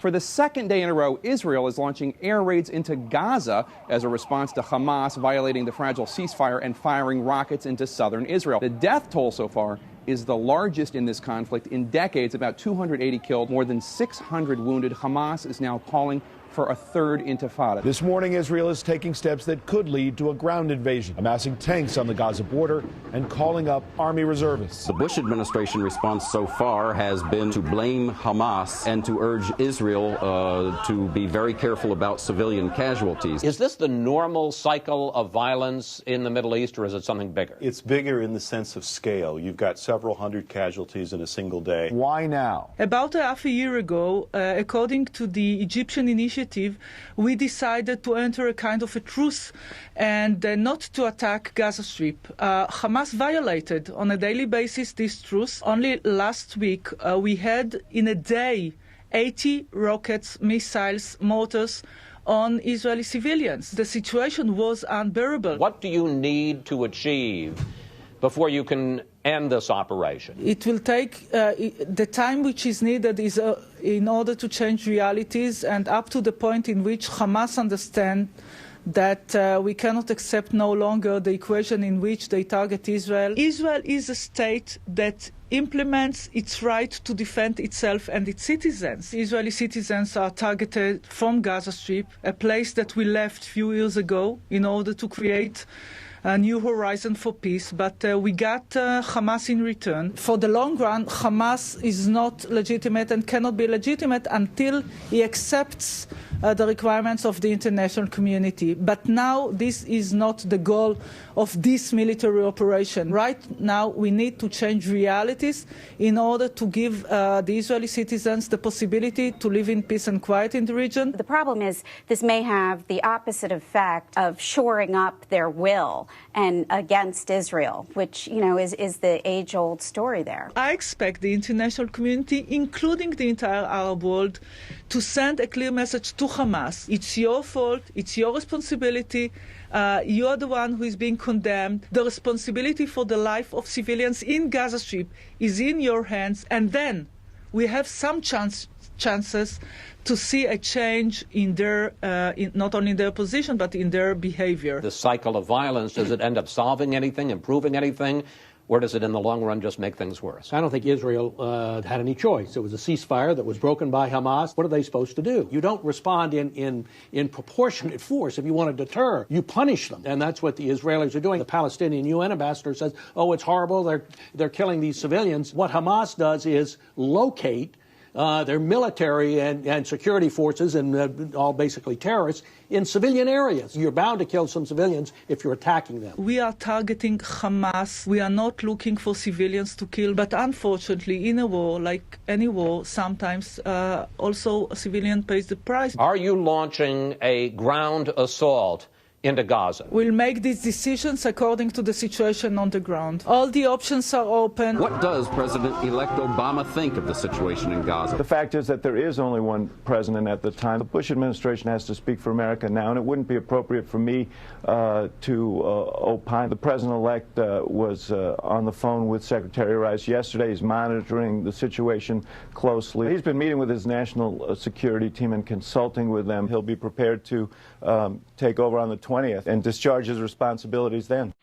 For the second day in a row, Israel is launching air raids into Gaza as a response to Hamas violating the fragile ceasefire and firing rockets into southern Israel. The death toll so far is the largest in this conflict in decades, about 280 killed, more than 600 wounded. Hamas is now calling for a third intifada. This morning, Israel is taking steps that could lead to a ground invasion, amassing tanks on the Gaza border and calling up army reservists. The Bush administration response so far has been to blame Hamas and to urge Israel to be very careful about civilian casualties. Is this the normal cycle of violence in the Middle East, or is it something bigger? It's bigger in the sense of scale. You've got several hundred casualties in a single day. Why now? About half a year ago, according to the Egyptian initiative, we decided to enter a kind of a truce and not to attack Gaza Strip. Hamas violated on a daily basis this truce. Only last week we had in a day 80 rockets, missiles, mortars on Israeli civilians. The situation was unbearable. What do you need to achieve before you can end this operation? It will take the time which is needed is in order to change realities, and up to the point in which Hamas understand that we cannot accept no longer the equation in which they target Israel. Israel is a state that implements its right to defend itself and its citizens. Israeli citizens are targeted from Gaza Strip, a place that we left a few years ago in order to create a new horizon for peace, but we got Hamas in return. For the long run, Hamas is not legitimate and cannot be legitimate until he accepts the requirements of the international community. But now this is not the goal of this military operation. Right now we need to change realities in order to give the Israeli citizens the possibility to live in peace and quiet in the region. The problem is this may have the opposite effect of shoring up their will and against Israel, which, you know, is the age-old story there. I expect the international community, including the entire Arab world, to send a clear message to Hamas. It's your fault, it's your responsibility, you are the one who is being condemned. The responsibility for the life of civilians in Gaza Strip is in your hands, and then we have some chances to see a change in their, not only in their position, but in their behavior. The cycle of violence, does it end up solving anything, improving anything, or does it in the long run just make things worse? I don't think Israel had any choice. It was a ceasefire that was broken by Hamas. What are they supposed to do? You don't respond in proportionate force if you want to deter. You punish them, and that's what the Israelis are doing. The Palestinian UN ambassador says, oh, it's horrible, they're killing these civilians. What Hamas does is locate their military and security forces and all basically terrorists in civilian areas. You're bound to kill some civilians if you're attacking them. We are targeting Hamas. We are not looking for civilians to kill. But unfortunately, in a war, like any war, sometimes also a civilian pays the price. Are you launching a ground assault into Gaza? We'll make these decisions according to the situation on the ground. All the options are open. What does President-elect Obama think of the situation in Gaza? The fact is that there is only one president at the time. The Bush administration has to speak for America now, and it wouldn't be appropriate for me to opine. The president-elect was on the phone with Secretary Rice yesterday. He's monitoring the situation closely. He's been meeting with his national security team and consulting with them. He'll be prepared to take over on the 20th and discharge his responsibilities then.